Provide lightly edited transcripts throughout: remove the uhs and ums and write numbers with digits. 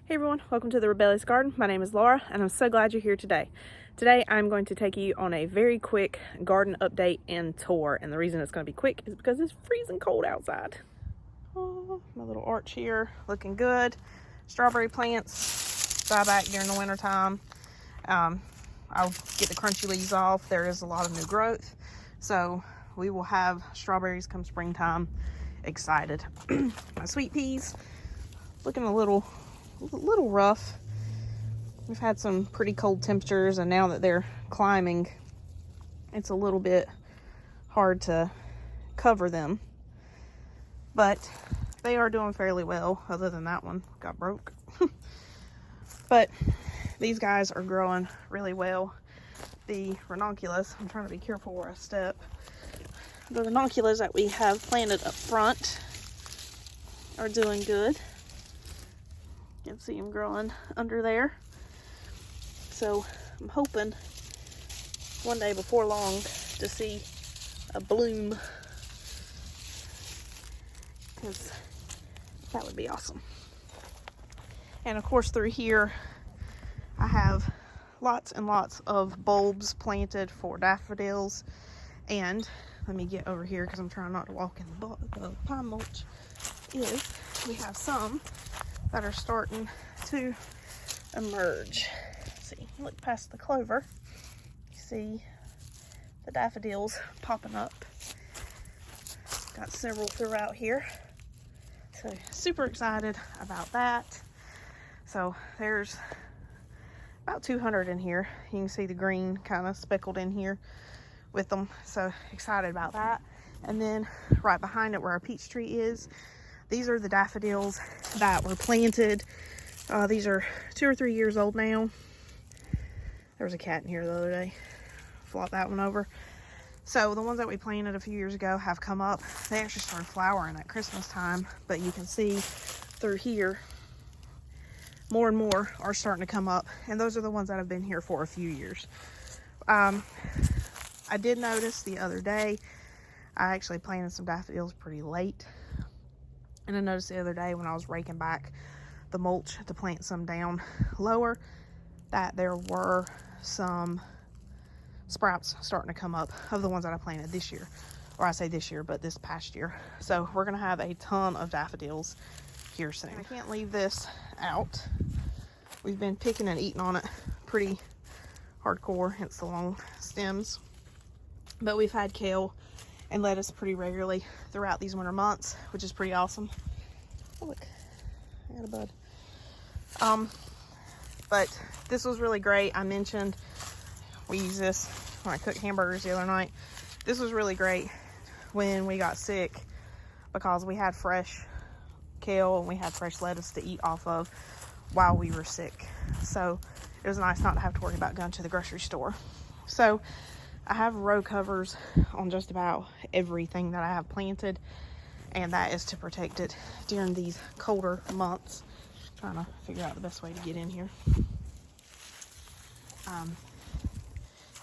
Hey everyone, welcome to the Rebellious Garden. My name is Laura and I'm so glad you're here today. Today I'm going to take you on a very quick garden update and tour, and the reason it's going to be quick is because it's freezing cold outside. Oh, my little arch here looking good. Strawberry plants die back during the winter time. I'll get the crunchy leaves off. There is a lot of new growth, so we will have strawberries come springtime. Excited. My sweet peas looking a little rough. We've had some pretty cold temperatures, and now that they're climbing, it's a little bit hard to cover them, but they are doing fairly well, other than that one got broke. But these guys are growing really well. The ranunculus, I'm trying to be careful where I step. The ranunculus that we have planted up front are doing good. You can see them growing under there. So I'm hoping one day before long to see a bloom, because that would be awesome. And of course through here I have lots and lots of bulbs planted for daffodils. And let me get over here because I'm trying not to walk in the pine mulch. We have some that are starting to emerge. Let's see, look past the clover, you see the daffodils popping up. Got several throughout here, so super excited about that. So there's about 200 in here. You can see the green kind of speckled in here with them, so excited about that. And then right behind it where our peach tree is, these are the daffodils that were planted. These are 2 or 3 years old now. There was a cat in here the other day. Flopped that one over. So the ones that we planted a few years ago have come up. They actually started flowering at Christmas time, but you can see through here more and more are starting to come up, and those are the ones that have been here for a few years. I did notice the other day, I actually planted some daffodils pretty late. And I noticed the other day when I was raking back the mulch to plant some down lower, that there were some sprouts starting to come up of the ones that I planted this year. Or I say this year, but this past year. So we're going to have a ton of daffodils here soon. I can't leave this out. We've been picking and eating on it pretty hardcore, hence the long stems. But we've had kale and lettuce pretty regularly throughout these winter months, which is pretty awesome. Oh, look, I got a bud. But this was really great. I mentioned we use this when I cooked hamburgers the other night. This was really great when we got sick, because we had fresh kale and we had fresh lettuce to eat off of while we were sick. So it was nice not to have to worry about going to the grocery store. So I have row covers on just about everything that I have planted, and that is to protect it during these colder months. Trying to figure out the best way to get in here.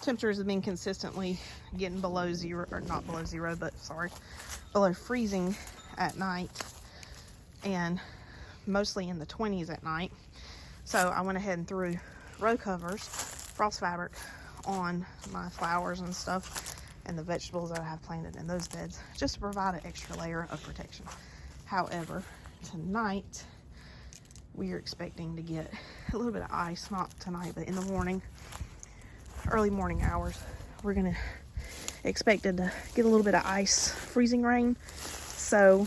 Temperatures have been consistently getting below zero, or not below zero, but sorry, below freezing at night, and mostly in the 20s at night. So I went ahead and threw row covers, frost fabric, on my flowers and stuff and the vegetables that I have planted in those beds, just to provide an extra layer of protection. However, tonight we are expecting to get a little bit of ice, not tonight, but in the morning, early morning hours, we're gonna expect to get a little bit of ice, freezing rain. So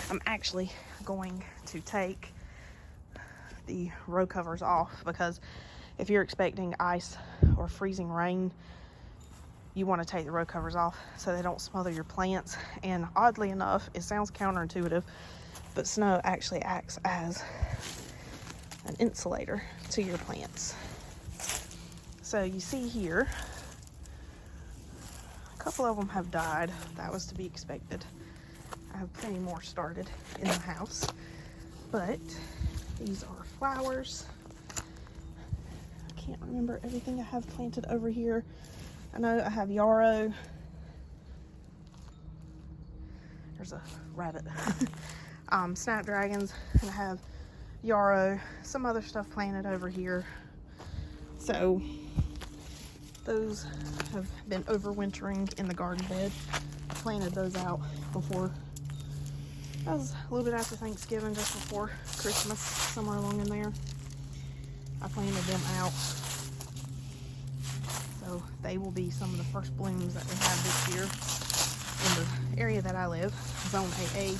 I'm actually going to take the row covers off, because if you're expecting ice or freezing rain, you want to take the row covers off so they don't smother your plants. And oddly enough, it sounds counterintuitive, but snow actually acts as an insulator to your plants. So you see here, a couple of them have died. That was to be expected. I have plenty more started in the house, but these are flowers. Can't remember everything I have planted over here. I know I have yarrow. There's a rabbit. Snapdragons, and I have yarrow, some other stuff planted over here. So those have been overwintering in the garden bed. I planted those out before, that was a little bit after Thanksgiving, just before Christmas, somewhere along in there. I planted them out. So they will be some of the first blooms that we have this year. In the area that I live, Zone AA,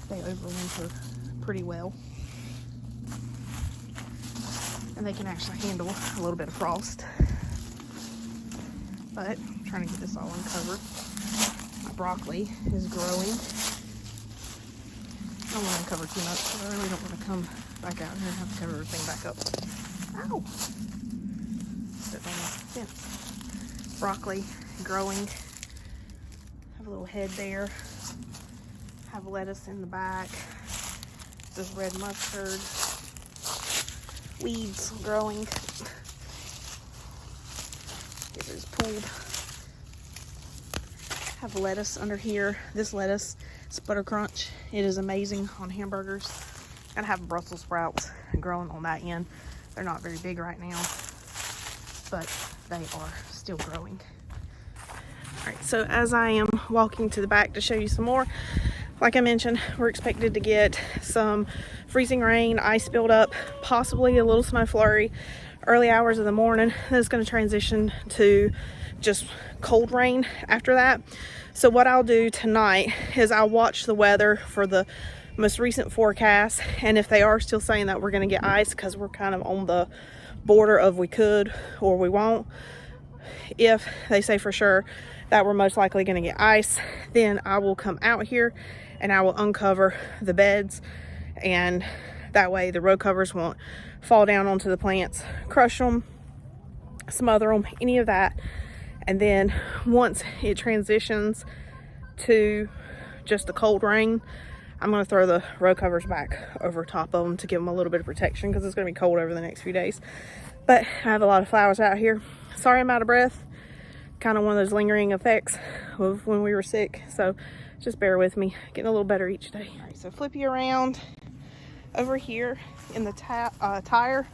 they overwinter pretty well. And they can actually handle a little bit of frost. But I'm trying to get this all uncovered. My broccoli is growing. I don't want to uncover too much because I really don't want to come back out here and have to cover everything back up. Ow! Stepped on the fence. Broccoli growing. Have a little head there. Have lettuce in the back. This is red mustard. Weeds growing. It is pulled. Have lettuce under here. This lettuce is Butter Crunch. It is amazing on hamburgers. And I have Brussels sprouts growing on that end. They're not very big right now, but they are still growing. All right, so as I am walking to the back to show you some more, like I mentioned, we're expected to get some freezing rain, ice buildup, possibly a little snow flurry, early hours of the morning. Then it's going to transition to just cold rain after that. So what I'll do tonight is I'll watch the weather for the most recent forecast, and if they are still saying that we're going to get ice, because we're kind of on the border of we could or we won't, if they say for sure that we're most likely going to get ice, then I will come out here and I will uncover the beds, and that way the row covers won't fall down onto the plants, crush them, smother them, any of that. And then once it transitions to just the cold rain, I'm going to throw the row covers back over top of them to give them a little bit of protection, because it's going to be cold over the next few days. But I have a lot of flowers out here. Sorry I'm out of breath. Kind of one of those lingering effects of when we were sick. So just bear with me. Getting a little better each day. All right, so flip you around. Over here in the tire,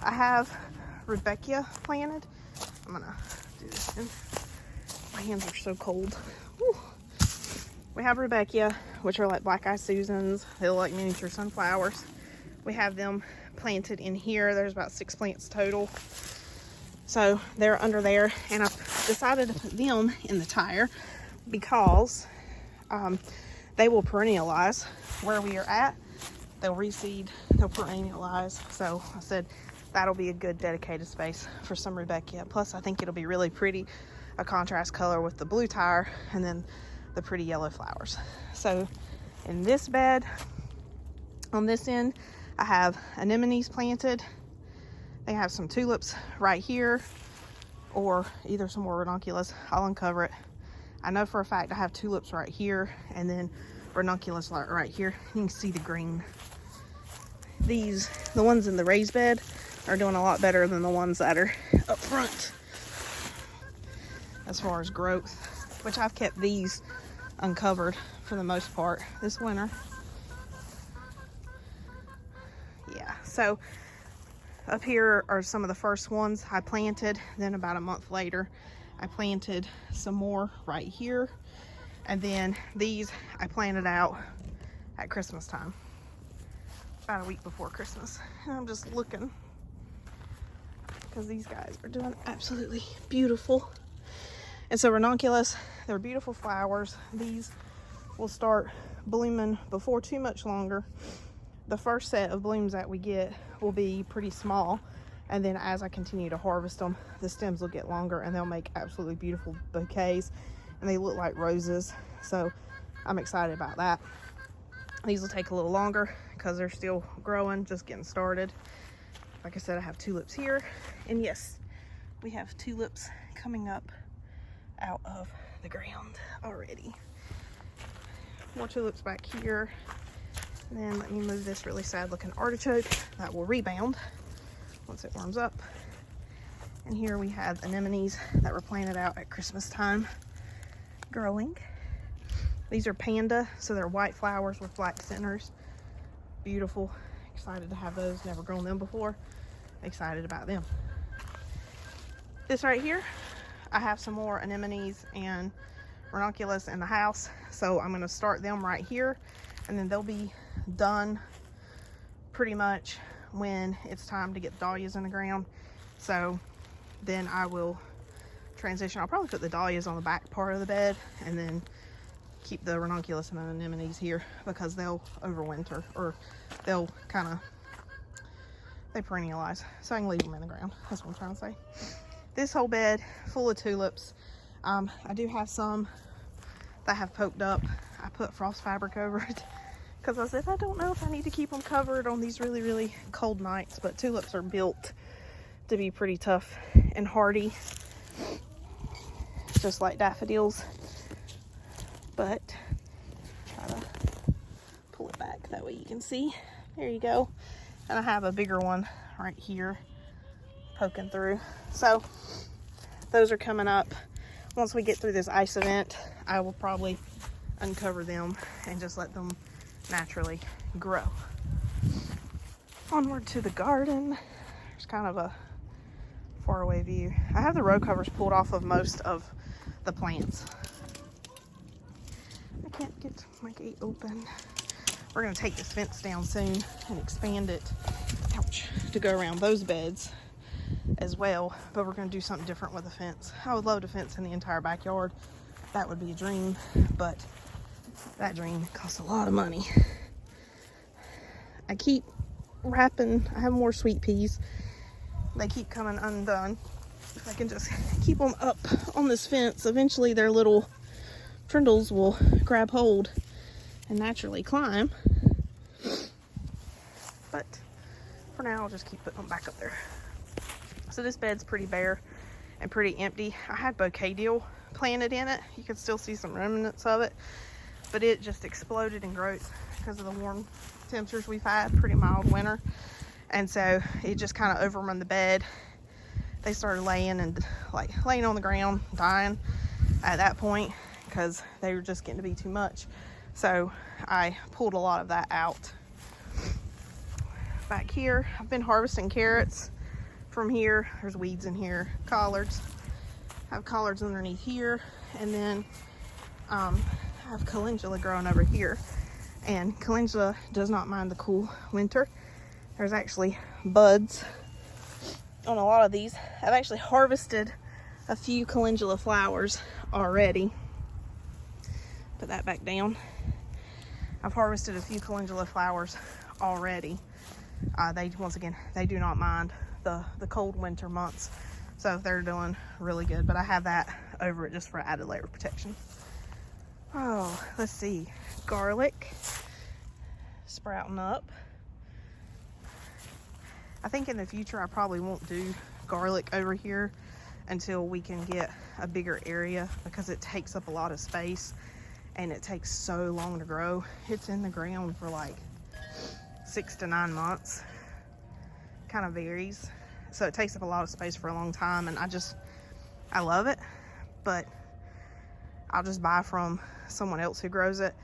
I have Rebecca planted. I'm going to do this in. My hands are so cold. Whew. We have Rebecca, which are like black-eyed Susans. They look like miniature sunflowers. We have them planted in here. There's about 6 plants total. So they're under there, and I've decided to put them in the tire because they will perennialize where we are at. They'll reseed, they'll perennialize. So I said that'll be a good dedicated space for some Rebecca. Plus I think it'll be really pretty, a contrast color with the blue tire and then the pretty yellow flowers. So in this bed, on this end, I have anemones planted. They have some tulips right here, or either some more ranunculus. I'll uncover it. I know for a fact I have tulips right here, and then ranunculus right here. You can see the green. The ones in the raised bed are doing a lot better than the ones that are up front as far as growth, which I've kept these uncovered for the most part this winter. Yeah, so up here are some of the first ones I planted. Then about a month later, I planted some more right here. And then these I planted out at Christmas time, about a week before Christmas. And I'm just looking because these guys are doing absolutely beautiful. And so ranunculus, they're beautiful flowers. These will start blooming before too much longer. The first set of blooms that we get will be pretty small, and then as I continue to harvest them, the stems will get longer and they'll make absolutely beautiful bouquets, and they look like roses. So I'm excited about that. These will take a little longer because they're still growing, just getting started. Like I said, I have tulips here, and yes, we have tulips coming up out of the ground already. More tulips back here. And then let me move this really sad looking artichoke that will rebound once it warms up. And here we have anemones that were planted out at Christmas time growing. These are panda, so they're white flowers with black centers. Beautiful, Excited to have those. Never grown them before. Excited about them. This right here, I have some more anemones and ranunculus in the house, so I'm going to start them right here, and then they'll be done pretty much when it's time to get the dahlias in the ground. So then I will transition. I'll probably put the dahlias on the back part of the bed and then keep the ranunculus and the anemones here, because they'll overwinter, or they'll they perennialize, so I can leave them in the ground. That's what I'm trying to say. This whole bed full of tulips. I do have some that have poked up. I put frost fabric over it because I said I don't know if I need to keep them covered on these really, really cold nights, but tulips are built to be pretty tough and hardy, just like daffodils. But try to pull it back that way you can see. There you go. And I have a bigger one right here poking through. So those are coming up. Once we get through this ice event, I will probably uncover them and just let them naturally grow. Onward to the garden. There's kind of a faraway view. I have the row covers pulled off of most of the plants. I can't get my gate open. We're going to take this fence down soon and expand it, ouch, to go around those beds as well, but we're going to do something different with the fence. I would love to fence in the entire backyard. That would be a dream, but that dream costs a lot of money. I keep wrapping. I have more sweet peas. They keep coming undone. If I can just keep them up on this fence, eventually their little trindles will grab hold and naturally climb. But for now, I'll just keep putting them back up there. So this bed's pretty bare and pretty empty. I had bouquet deal planted in it. You can still see some remnants of it, but it just exploded in growth because of the warm temperatures we've had, pretty mild winter. And so it just kind of overrun the bed. They started laying on the ground, dying at that point because they were just getting to be too much. So I pulled a lot of that out. Back here, I've been harvesting carrots from here. There's weeds in here, collards. I have collards underneath here, and then I have calendula growing over here. And calendula does not mind the cool winter. There's actually buds on a lot of these. I've actually harvested a few calendula flowers already. Put that back down. I've harvested a few calendula flowers already. Once again, they do not mind the cold winter months, so they're doing really good. But I have that over it just for added layer of protection. Oh, let's see, garlic sprouting up. I think in the future I probably won't do garlic over here until we can get a bigger area, because it takes up a lot of space and it takes so long to grow. It's in the ground for like 6 to 9 months. Kind of varies. So it takes up a lot of space for a long time, and I love it, but I'll just buy from someone else who grows it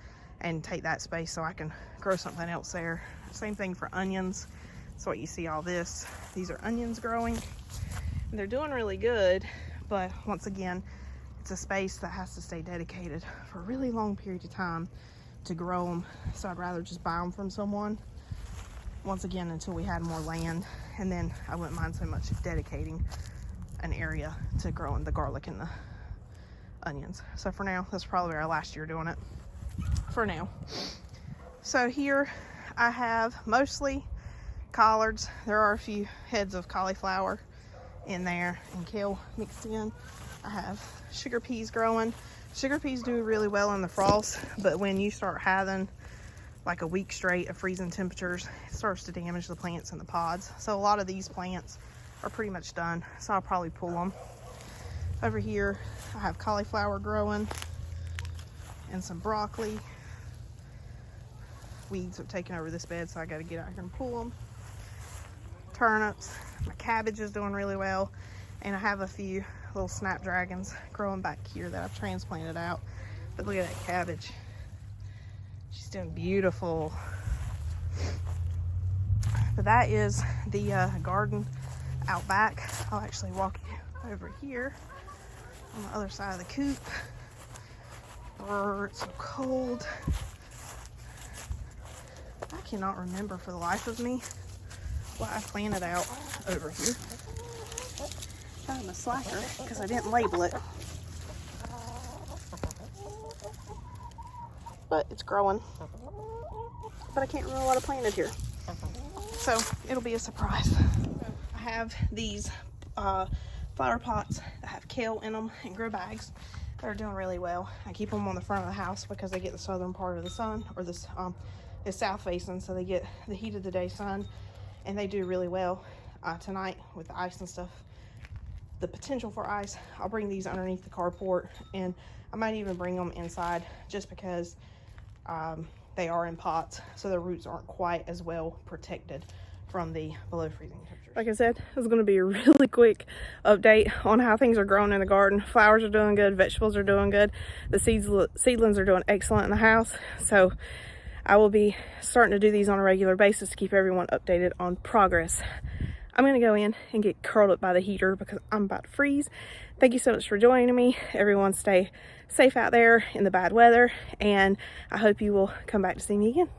and take that space so I can grow something else there. Same thing for onions. That's what you see all this. These are onions growing, and they're doing really good, but once again, it's a space that has to stay dedicated for a really long period of time to grow them. So I'd rather just buy them from someone, once again, until we had more land, and then I wouldn't mind so much dedicating an area to growing the garlic and the onions. So for now, that's probably our last year doing it for now. So here I have mostly collards. There are a few heads of cauliflower in there and kale mixed in. I have sugar peas growing. Sugar peas do really well in the frost, but when you start having like a week straight of freezing temperatures, it starts to damage the plants in the pods. So a lot of these plants are pretty much done, so I'll probably pull them. Over here I have cauliflower growing and some broccoli. Weeds have taken over this bed, so I got to get out here and pull them. Turnips. My cabbage is doing really well, and I have a few little snapdragons growing back here that I've transplanted out. But look at that cabbage. She's doing beautiful. But that is the garden out back. I'll actually walk you over here on the other side of the coop. It's so cold. I cannot remember for the life of me what I planted out over here. I'm a slacker because I didn't label it. But it's growing. But I can't remember what I planted here. So it'll be a surprise. I have these flower pots that have kale in them and grow bags. They're doing really well. I keep them on the front of the house because they get the southern part of the sun, or this is south facing, so they get the heat of the day sun, and they do really well. Tonight with the ice and stuff, the potential for ice, I'll bring these underneath the carport, and I might even bring them inside just because they are in pots, so their roots aren't quite as well protected from the below freezing temperatures. Like I said, this is going to be a really quick update on how things are growing in the garden. Flowers are doing good, vegetables are doing good, the seedlings are doing excellent in the house. So I will be starting to do these on a regular basis to keep everyone updated on progress. I'm going to go in and get curled up by the heater because I'm about to freeze. Thank you so much for joining me. Everyone stay safe out there in the bad weather, and I hope you will come back to see me again.